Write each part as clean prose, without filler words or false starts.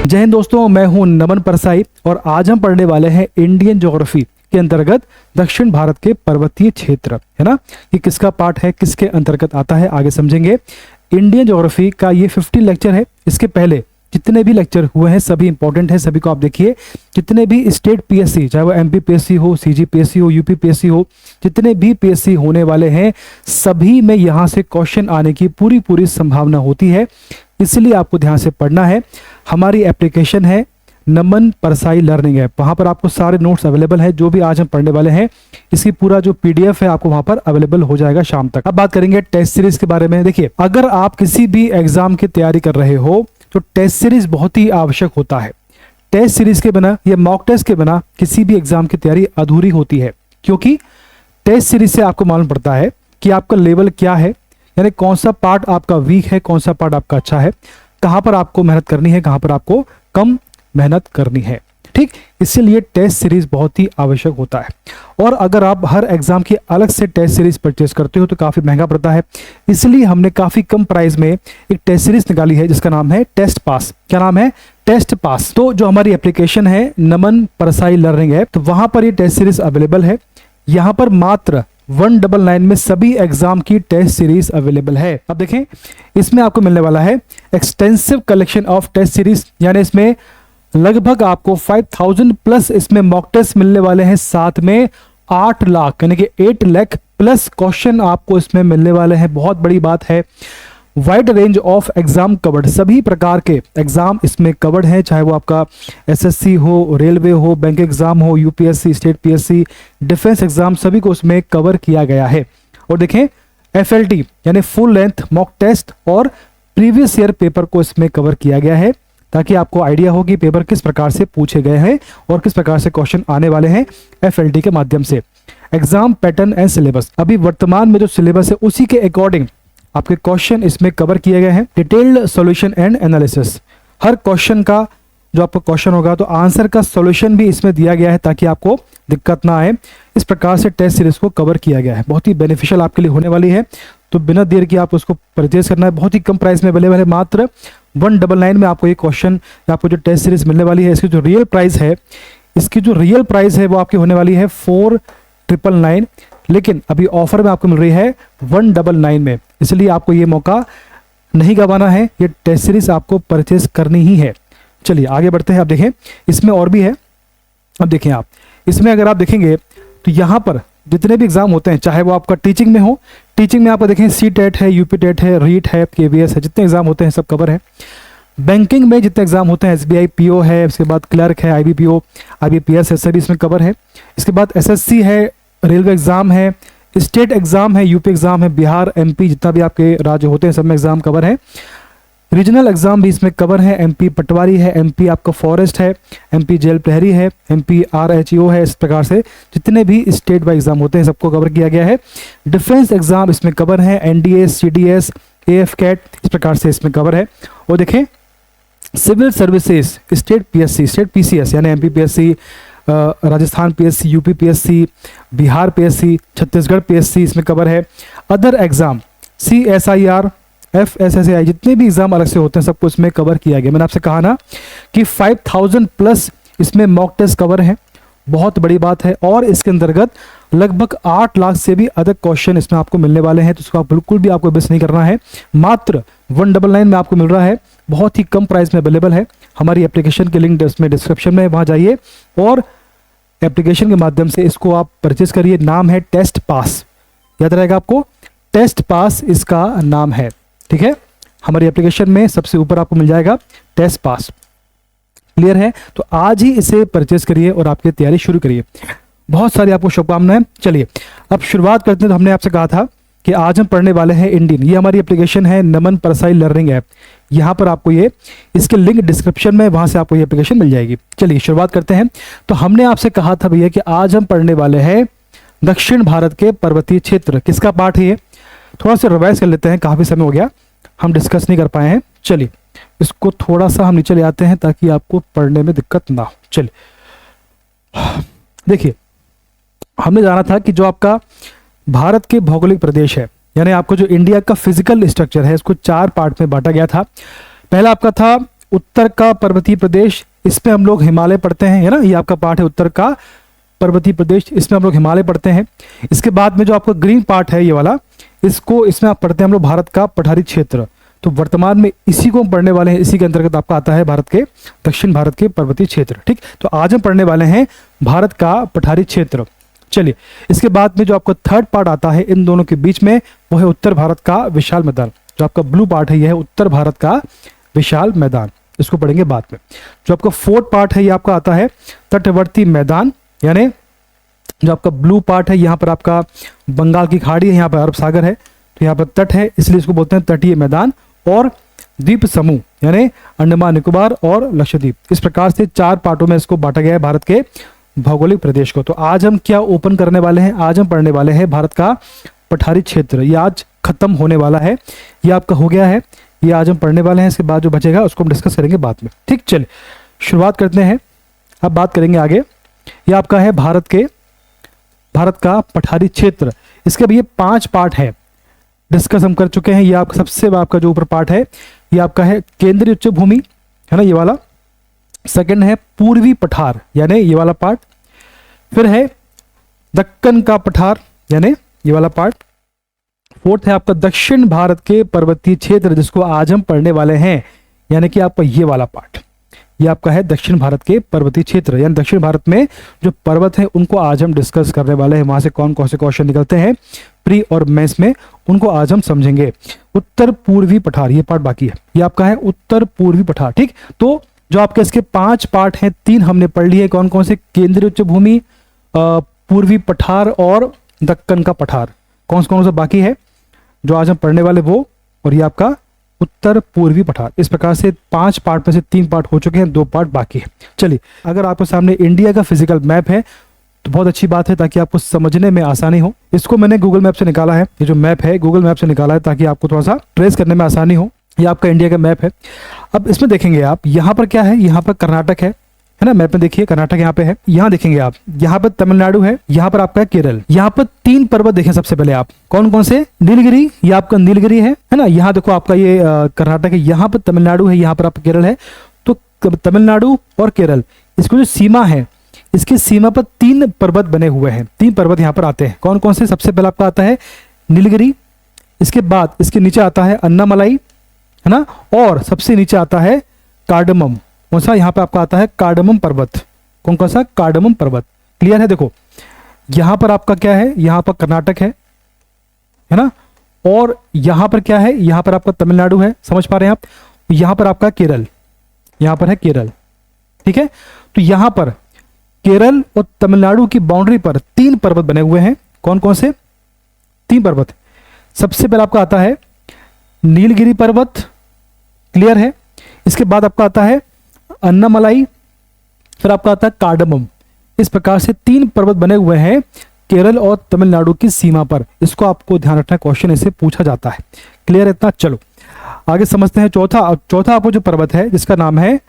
जय हिंद दोस्तों, मैं हूं नमन परसाई और आज हम पढ़ने वाले हैं इंडियन ज्योग्राफी के अंतर्गत दक्षिण भारत के पर्वतीय क्षेत्र, है ना। ये किसका पार्ट है, किसके अंतर्गत आता है, आगे समझेंगे। इंडियन ज्योग्राफी का ये 50 लेक्चर है। इसके पहले जितने भी लेक्चर हुए हैं सभी इंपॉर्टेंट है, सभी को आप देखिए। जितने भी स्टेट पीएससी, चाहे वो एमपी पीएससी हो, सीजी पीएससी हो, यूपी पीएससी हो, जितने भी पीएससी होने वाले हैं सभी में यहाँ से क्वेश्चन आने की पूरी संभावना होती है, इसलिए आपको ध्यान से पढ़ना है। हमारी एप्लीकेशन है नमन परसाई लर्निंग ऐप, वहां पर आपको सारे नोट्स अवेलेबल है। जो भी आज हम पढ़ने वाले हैं इसकी पूरा जो पीडीएफ है आपको वहां पर अवेलेबल हो जाएगा शाम तक। अब बात करेंगे टेस्ट सीरीज के बारे में। देखिए, अगर आप किसी भी एग्जाम की तैयारी कर रहे हो तो टेस्ट सीरीज बहुत ही आवश्यक होता है। टेस्ट सीरीज के बिना या मॉक टेस्ट के बिना किसी भी एग्जाम की तैयारी अधूरी होती है, क्योंकि टेस्ट सीरीज से आपको मालूम पड़ता है कि आपका लेवल क्या है, यानी कौन सा पार्ट आपका वीक है, कौन सा पार्ट आपका अच्छा है, कहां पर आपको मेहनत करनी है, कहां पर आपको कम मेहनत करनी है। ठीक, इसीलिए टेस्ट सीरीज बहुत ही आवश्यक होता है। और अगर आप हर एग्जाम की अलग से टेस्ट सीरीज परचेज करते हो तो काफी महंगा पड़ता है, इसलिए हमने काफी कम प्राइस में एक टेस्ट सीरीज निकाली है जिसका नाम है टेस्ट पास। क्या नाम है? Test pass. तो जो हमारी एप्लीकेशन है नमन परसाई लर्निंग ऐप, तो वहां पर ये टेस्ट सीरीज अवेलेबल है। यहां पर मात्र 199 में सभी एग्जाम की टेस्ट सीरीज अवेलेबल है। अब देखें, इसमें आपको मिलने वाला है extensive collection of test series, यानी इसमें लगभग आपको 5000 प्लस इसमें मॉक टेस्ट मिलने वाले हैं। साथ में 8 लाख यानी कि 8 लाख प्लस क्वेश्चन आपको इसमें मिलने वाले हैं। बहुत बड़ी बात है। Wide range of exam covered, सभी प्रकार के एग्जाम इसमें कवर्ड है, चाहे वो आपका एसएससी हो, रेलवे हो, बैंक एग्जाम हो, UPSC, state PSC, defence exam, सभी को उसमें कवर किया गया है। और देखें, एफएलटी यानी फुल लेंथ मॉक टेस्ट और प्रीवियस ईयर पेपर को इसमें कवर किया गया है, ताकि आपको आइडिया हो कि पेपर किस प्रकार से पूछे गए हैं और किस प्रकार से क्वेश्चन आने वाले हैं एफएलटी के माध्यम से। एग्जाम पैटर्न एंड सिलेबस, अभी वर्तमान में जो सिलेबस है उसी के अकॉर्डिंग आपके क्वेश्चन इसमें कवर किए गए हैं। Detailed solution and analysis, her question का जो आपका क्वेश्चन होगा तो आंसर का सॉल्यूशन भी इसमें दिया गया है ताकि आपको दिक्कत ना आए। इस प्रकार से टेस्ट सीरीज को कवर किया गया है, बहुत ही बेनिफिशियल आपके लिए होने वाली है। तो बिना देर की आप उसको परचेज करना है। बहुत ही कम प्राइस में अवेलेबल है, मात्र 199 में आपको ये क्वेश्चन, आपको जो टेस्ट सीरीज मिलने वाली है, इसकी जो रियल प्राइस है वो आपकी होने वाली है 4999, लेकिन अभी ऑफर में आपको मिल रही है 199 में, इसलिए आपको ये मौका नहीं गंवाना है। ये टेस्ट सीरीज आपको परचेज करनी ही है। चलिए आगे बढ़ते हैं। आप देखें, इसमें और भी है। अब देखें, आप इसमें अगर आप देखेंगे तो यहाँ पर जितने भी एग्जाम होते हैं, चाहे वो आपका टीचिंग में हो, टीचिंग में आपको देखें सी टेट है, यूपी टेट है, रीट है, केवीएस है, जितने एग्जाम होते हैं सब कवर है। बैंकिंग में जितने एग्जाम होते हैं, एसबीआई पीओ है, उसके बाद क्लर्क है, आईबीपीओ, आईबीपीएस है, सभी इसमें कवर है। इसके बाद एसएससी है, रेलवे एग्जाम है, स्टेट एग्जाम है, यूपी एग्जाम है, बिहार, एमपी, जितना भी आपके राज्य होते हैं सब में एग्जाम कवर है। रीजनल एग्जाम भी इसमें कवर है। एमपी पटवारी है, एमपी आपका फॉरेस्ट है, एमपी जेल प्रहरी है, एमपी आरएचओ है। इस प्रकार से जितने भी स्टेट वाइज एग्जाम होते हैं सबको कवर किया गया है। डिफेंस एग्जाम इसमें कवर है, एनडीएस, सीडीएस, एएफ कैट, इस प्रकार से इसमें कवर है। और देखें, civil services, state PSC, state PCS यानी MP PSC, Rajasthan PSC, UP PSC, Bihar PSC, Chhattisgarh PSC इसमें कवर है। अदर एग्जाम सीएसआईआर, एफएसएसआई, जितने भी एग्जाम अलग से होते हैं सबको इसमें कवर किया गया। मैंने आपसे कहा ना कि 5000 प्लस इसमें मॉक टेस्ट कवर है, बहुत बड़ी बात है। और इसके अंतर्गत लगभग 8 लाख से भी अधिक क्वेश्चन इसमें आपको मिलने वाले हैं, तो उसको आप बिल्कुल भी आपको मिस नहीं करना है। मात्र 199 में आपको मिल रहा है, बहुत ही कम प्राइस में अवेलेबल है। हमारी एप्लीकेशन के लिंक इसमें डिस्क्रिप्शन में, वहां जाइए और एप्लीकेशन के माध्यम से इसको आप परचेज करिए। नाम है टेस्ट पास, याद रहेगा आपको, टेस्ट पास इसका नाम है। ठीक है, हमारी एप्लीकेशन में सबसे ऊपर आपको मिल जाएगा टेस्ट पास। क्लियर है? तो आज ही इसे परचेज करिए और आपकी तैयारी शुरू करिए। बहुत सारी आपको शुभकामनाएं। चलिए अब शुरुआत करते हैं। तो हमने आपसे कहा था कि आज हम पढ़ने वाले हैं इंडियन, ये हमारी एप्लीकेशन है नमन परसाई लर्निंग ऐप। यहाँ पर आपको ये, इसके लिंक डिस्क्रिप्शन में, वहां से आपको ये एप्लीकेशन मिल जाएगी। चलिए शुरुआत करते हैं। तो हमने आपसे कहा था भैया कि आज हम पढ़ने वाले हैं दक्षिण भारत के पर्वतीय क्षेत्र। किसका पार्ट है ये? थोड़ा सा रिवाइज कर लेते हैं, काफी समय हो गया हम डिस्कस नहीं कर पाए हैं। चलिए इसको थोड़ा सा हम नीचे ले आते हैं ताकि आपको पढ़ने में दिक्कत ना हो। चलिए देखिए, हमने जाना था कि जो आपका भारत के भौगोलिक प्रदेश है, यानी आपको जो इंडिया का फिजिकल स्ट्रक्चर है, इसको 4 पार्ट में बांटा गया था। पहला आपका था उत्तर का पर्वतीय प्रदेश, इसमें हम लोग हिमालय पढ़ते हैं, है ना, ये आपका पार्ट है उत्तर का पर्वतीय प्रदेश, इसमें हम लोग हिमालय पढ़ते हैं। इसके बाद में जो आपका ग्रीन पार्ट है ये वाला, इसमें आप पढ़ते हैं हम लोग भारत का पठारी क्षेत्र। तो वर्तमान में इसी को हम पढ़ने वाले हैं, इसी के अंतर्गत आपका आता है भारत के दक्षिण भारत के पर्वतीय क्षेत्र। ठीक, तो आज हम पढ़ने वाले हैं भारत का पठारी क्षेत्र। चलिए, इसके बाद में जो आपका थर्ड पार्ट आता है इन दोनों के बीच में, वो है उत्तर भारत का विशाल मैदान। जो आपका ब्लू पार्ट है यह है उत्तर भारत का विशाल मैदान, इसको पढ़ेंगे बाद में। जो आपका फोर्थ पार्ट है ये आपका आता है तटवर्ती मैदान, यानी जो आपका ब्लू पार्ट है यहाँ पर आपका बंगाल की खाड़ी है, यहाँ पर अरब सागर है, तो यहाँ पर तट है इसलिए इसको बोलते हैं तटीय मैदान। और द्वीप समूह यानी अंडमान निकोबार और लक्षद्वीप, इस प्रकार से 4 पार्टों में इसको बांटा गया है भारत के भौगोलिक प्रदेश को। तो आज हम क्या ओपन करने वाले हैं, आज हम पढ़ने वाले हैं भारत का पठारी क्षेत्र। ये आज खत्म होने वाला है, ये आपका हो गया है, ये आज हम पढ़ने वाले हैं। इसके बाद जो बचेगा उसको हम डिस्कस करेंगे बाद में। ठीक, चलिए शुरुआत करते हैं, अब बात करेंगे आगे। ये आपका है भारत का पठारी क्षेत्र। इसके भी ये 5 पार्ट है, डिस्कस हम कर चुके हैं। ये आपका सबसे आपका जो ऊपर पार्ट है ये आपका है केंद्रीय उच्च भूमि, है ना, ये वाला। सेकंड है पूर्वी पठार, यानी ये वाला पार्ट। फिर है दक्कन का पठार, यानी ये वाला पार्ट। फोर्थ है आपका दक्षिण भारत के पर्वतीय क्षेत्र, जिसको आज हम पढ़ने वाले हैं, यानी कि आपका ये वाला पार्ट, ये आपका है दक्षिण भारत के पर्वतीय क्षेत्र। यानी दक्षिण भारत में जो पर्वत है उनको आज हम डिस्कस करने वाले हैं, वहां से कौन कौन से क्वेश्चन निकलते हैं प्री और मेंस में, उनको आज हम समझेंगे। उत्तर पूर्वी पठार, ये पार्ट बाकी है, ये आपका है उत्तर पूर्वी पठार। ठीक, तो जो आपके इसके 5 पार्ट हैं, 3 हमने पढ़ लिए, कौन कौन से, केंद्रीय उच्च भूमि, पूर्वी पठार और दक्कन का पठार। कौन सा बाकी है जो आज हम पढ़ने वाले वो, और ये आपका उत्तर पूर्वी पठार। इस प्रकार से 5 पार्ट में से 3 पार्ट हो चुके हैं, 2 पार्ट बाकी है। चलिए, अगर आपके सामने इंडिया का फिजिकल मैप है तो बहुत अच्छी बात है, ताकि आपको समझने में आसानी हो। इसको मैंने गूगल मैप से निकाला है, ये जो मैप है गूगल मैप से निकाला है, ताकि आपको थोड़ा सा ट्रेस करने में आसानी हो। ये आपका इंडिया का मैप है। अब इसमें देखेंगे आप, यहाँ पर क्या है, यहाँ पर कर्नाटक है ना, मैप में देखिए कर्नाटक यहाँ पे है। यहाँ देखेंगे आप, यहाँ पर तमिलनाडु है, यहाँ पर आपका है केरल। यहाँ पर 3 पर्वत देखें सबसे पहले आप, कौन कौन से, नीलगिरी, ये आपका नीलगिरी है ना। यहाँ देखो आपका ये कर्नाटक है, यहाँ पर तमिलनाडु है, यहाँ पर आपका केरल है। तो तमिलनाडु और केरल, इसको जो सीमा है, इसकी सीमा पर 3 पर्वत बने हुए हैं, 3 पर्वत यहाँ पर आते हैं। कौन कौन से, सबसे पहले आपका आता है नीलगिरी, इसके बाद इसके नीचे आता है अन्नामलाई, है ना, और सबसे नीचे आता है कार्डमम। कौन सा, यहाँ पे आपका आता है कार्डमम पर्वत। कौन कौन सा, कार्डमम पर्वत। क्लियर है, देखो यहाँ पर आपका क्या है, यहाँ पर कर्नाटक है ना, और यहाँ पर क्या है, यहाँ पर आपका तमिलनाडु है, समझ पा रहे हैं आप। यहाँ पर आपका केरल, यहाँ पर है केरल। ठीक है, तो यहाँ पर केरल और तमिलनाडु की बाउंड्री पर 3 पर्वत बने हुए हैं। कौन कौन से, 3 पर्वत। सबसे पहले आपका आता है नीलगिरी पर्वत, क्लियर है। इसके बाद आपका आता है अन्नामलाई, फिर आपका आता है कार्डमम। इस प्रकार से 3 पर्वत बने हुए हैं केरल और तमिलनाडु की सीमा पर। इसको आपको ध्यान रखना, क्वेश्चन ऐसे पूछा जाता है। क्लियर है इतना, चलो आगे समझते हैं। चौथा आपको जो पर्वत है जिसका नाम है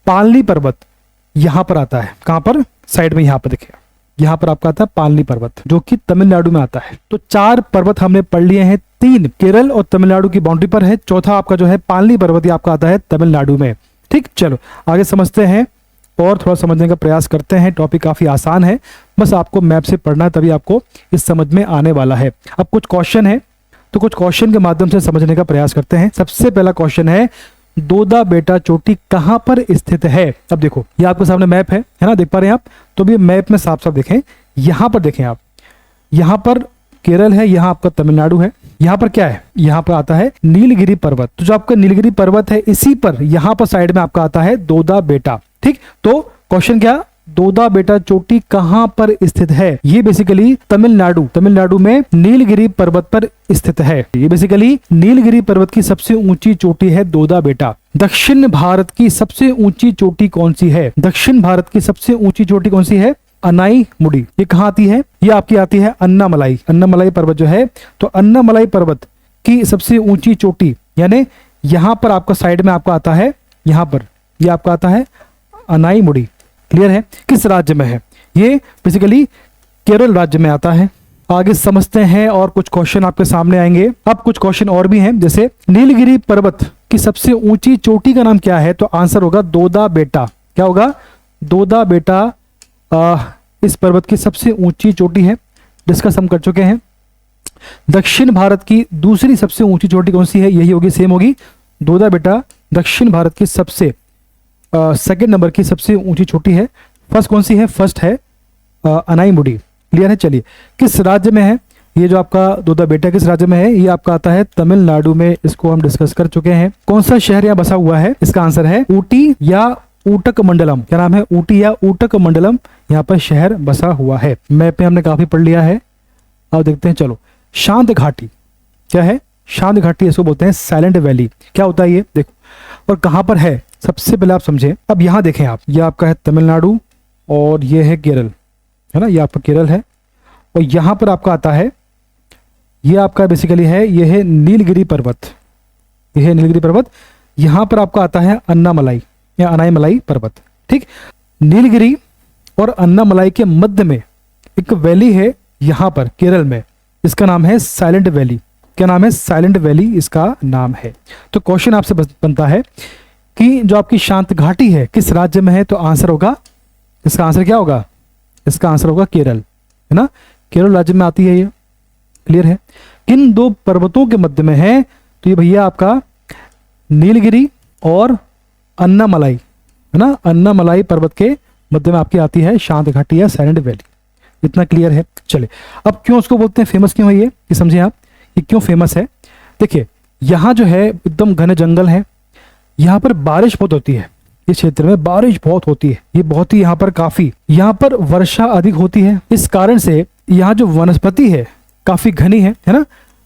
पालनी पर्वत, यहां पर आता है। कहां पर, साइड में यहाँ पर देखिए, यहाँ पर आपका आता है पालनी पर्वत, जो कि तमिलनाडु में आता है। तो 4 पर्वत हमने पढ़ लिए हैं, 3 केरल और तमिलनाडु की बाउंड्री पर है, चौथा आपका जो है पालनी पर्वत, ये आपका आता है तमिलनाडु में। ठीक, चलो आगे समझते हैं और थोड़ा समझने का प्रयास करते हैं। टॉपिक काफी आसान है, बस आपको मैप से पढ़ना है, तभी आपको इस समझ में आने वाला है। अब कुछ क्वेश्चन है, तो कुछ क्वेश्चन के माध्यम से समझने का प्रयास करते हैं। सबसे पहला क्वेश्चन है, दोदा बेटा चोटी कहां पर स्थित है। अब देखो, ये आपके सामने मैप है ना, देख पा रहे हैं आप। तो भी मैप में साफ साफ देखें, यहां पर देखें आप, यहां पर केरल है, यहां आपका तमिलनाडु है, यहां पर क्या है, यहां पर आता है नीलगिरी पर्वत। तो जो आपका नीलगिरी पर्वत है, इसी पर यहां पर साइड में आपका आता है दोदा बेटा। ठीक, तो क्वेश्चन क्या, दोदा बेटा चोटी कहां पर स्थित है। ये बेसिकली तमिलनाडु में नीलगिरी पर्वत पर स्थित है। ये बेसिकली नीलगिरी पर्वत की सबसे ऊंची चोटी है दोदा बेटा। दक्षिण भारत की सबसे ऊंची चोटी कौन सी है, दक्षिण भारत की सबसे ऊंची चोटी कौन सी है, अनाई मुड़ी। ये कहाँ आती है, ये आपकी आती है अन्नामलाई पर्वत जो है। तो अन्नामलाई पर्वत की सबसे ऊंची चोटी, यानी यहां पर आपका साइड में आपका आता है, यहां पर ये आपका आता है अनाई मुड़ी। क्लियर है, किस राज्य में है, ये बेसिकली केरल राज्य में आता है। आगे समझते हैं और कुछ क्वेश्चन आपके सामने आएंगे। अब कुछ क्वेश्चन और भी हैं, जैसे नीलगिरी पर्वत कि सबसे ऊंची चोटी का नाम क्या है, तो आंसर होगा दोदा बेटा। क्या होगा? दोदा बेटा इस पर्वत की सबसे ऊंची चोटी है, डिस्कस हम कर चुके हैं। दक्षिण भारत की दूसरी सबसे ऊंची चोटी कौन सी है? यही होगी, सेम होगी, दोदा बेटा दक्षिण भारत की सबसे सेकंड नंबर की सबसे ऊंची चोटी है। फर्स्ट कौन सी है? फर्स्ट है अनाईमुडी। क्लियर है? चलिए, किस राज्य में है ये जो आपका दोदा बेटा, किस राज्य में है? ये आपका आता है तमिलनाडु में, इसको हम डिस्कस कर चुके हैं। कौन सा शहर यहाँ बसा हुआ है? इसका आंसर है ऊटी या ऊटक मंडलम। क्या नाम है? ऊटी या ऊटक मंडलम यहाँ पर शहर बसा हुआ है। मैप में हमने काफी पढ़ लिया है, अब देखते हैं। चलो, शांत घाटी क्या है? शांत घाटी इसको बोलते हैं, साइलेंट वैली। क्या होता है ये? देखो, और कहाँ पर है सबसे पहले आप समझें। अब यहाँ देखें आप, ये आपका है तमिलनाडु और ये है केरल, है ना, ये आपका केरल है। और यहाँ पर आपका आता है, ये आपका बेसिकली है, ये है नीलगिरी पर्वत, ये है नीलगिरी पर्वत। यहाँ पर आपका आता है अन्नामलाई या अनाईमलाई पर्वत। ठीक, नीलगिरी और अन्नामलाई के मध्य में एक वैली है यहाँ पर केरल में, इसका नाम है साइलेंट वैली। क्या नाम है? साइलेंट वैली इसका नाम है। तो क्वेश्चन आपसे बनता है कि जो आपकी शांत घाटी है किस राज्य में है, तो आंसर होगा, इसका आंसर क्या होगा? इसका आंसर होगा केरल, है ना, केरल राज्य में आती है ये। क्लियर है? किन दो पर्वतों के मध्य में है? तो ये भैया आपका नीलगिरी और अन्नामलाई, है ना, अन्नामलाई पर्वत के मध्य में आपकी आती है शांत घाटी या साइलेंट वैली। इतना क्लियर है? चले, अब क्यों उसको बोलते हैं, फेमस क्यों है ये समझिए आप, ये क्यों फेमस है। देखिए, यहाँ जो है एकदम घने जंगल है, यहाँ पर बारिश बहुत होती है, इस क्षेत्र में बारिश बहुत होती है, ये बहुत ही यहाँ पर काफी, यहाँ पर वर्षा अधिक होती है। इस कारण से यहाँ जो वनस्पति है काफी घनी है ना,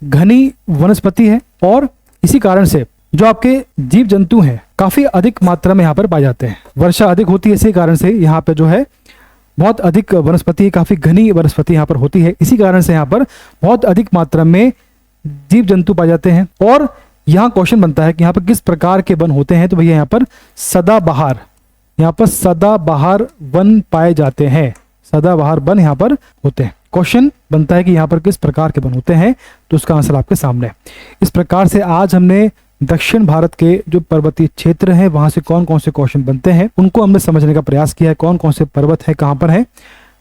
घनी वनस्पति है। और इसी कारण से जो आपके जीव जंतु हैं काफी अधिक मात्रा में यहाँ पर पाए जाते हैं। वर्षा अधिक होती है, इसी कारण से यहाँ पे जो है बहुत अधिक वनस्पति, काफी घनी वनस्पति यहाँ पर होती है। इसी कारण से यहाँ पर बहुत अधिक मात्रा में जीव जंतु पाए जाते हैं। और यहाँ क्वेश्चन बनता है कि यहाँ पर किस प्रकार के वन होते हैं, तो भैया यहाँ पर सदाबहार, यहाँ पर सदाबहार वन पाए जाते हैं, सदाबहार वन यहाँ पर होते हैं। क्वेश्चन बनता है कि यहाँ पर किस प्रकार के वन होते हैं, तो उसका आंसर आपके सामने है। इस प्रकार से आज हमने दक्षिण भारत के जो पर्वतीय क्षेत्र हैं वहां से कौन कौन से क्वेश्चन बनते हैं उनको हमने समझने का प्रयास किया है, कौन कौन से पर्वत है, कहां पर है,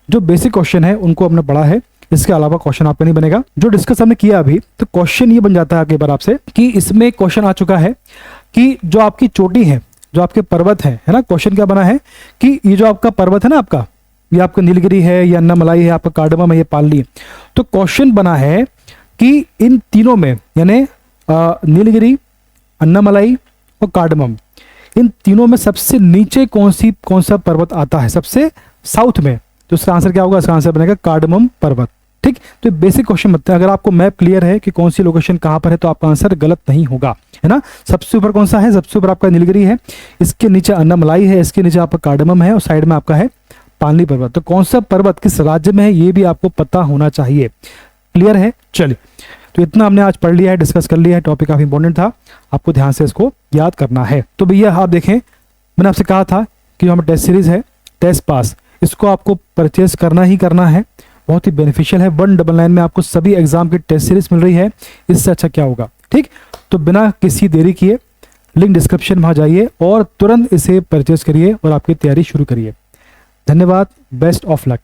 जो बेसिक क्वेश्चन है उनको हमने पढ़ा है। इसके अलावा क्वेश्चन आपका नहीं बनेगा। जो डिस्कस हमने किया अभी, तो क्वेश्चन ये बन जाता है अगली बार आपसे कि इसमें क्वेश्चन आ चुका है कि जो आपकी चोटी है, जो आपके पर्वत है ना, क्वेश्चन क्या बना है कि ये जो आपका पर्वत है ना आपका, ये आपका नीलगिरी है या अन्नामलाई है, आपका कार्डमम है, ये पालनी है। तो क्वेश्चन बना है कि इन तीनों में, यानी नीलगिरी, अन्नामलाई और कार्डमम, इन तीनों में सबसे नीचे कौन सा पर्वत आता है, सबसे साउथ में, तो इसका आंसर क्या होगा? इसका आंसर बनेगा कार्डमम पर्वत। ठीक, तो बेसिक क्वेश्चन बनते हैं। अगर आपको मैप क्लियर है कि कौन सी लोकेशन कहां पर है, तो आपका आंसर गलत नहीं होगा, है ना। सबसे ऊपर कौन सा है? सबसे ऊपर आपका नीलगिरी है, इसके नीचे अन्नामलाई है, इसके नीचे आपका कार्डमम है और साइड में आपका है पालनी पर्वत। तो कौन सा पर्वत किस राज्य में है ये भी आपको पता होना चाहिए। क्लियर है? चलिए, तो इतना हमने आज पढ़ लिया है, डिस्कस कर लिया है। टॉपिक काफी इंपॉर्टेंट था, आपको ध्यान से इसको याद करना है। तो भैया आप देखें, मैंने आपसे कहा था कि हमारा टेस्ट सीरीज है टेस्ट पास, इसको आपको परचेज करना ही करना है, बहुत ही बेनिफिशियल है। 199 में आपको सभी एग्जाम की टेस्ट सीरीज मिल रही है, इससे अच्छा क्या होगा। ठीक, तो बिना किसी देरी किए लिंक डिस्क्रिप्शन में जाइए और तुरंत इसे परचेज करिए और आपकी तैयारी शुरू करिए। धन्यवाद, बेस्ट ऑफ लक।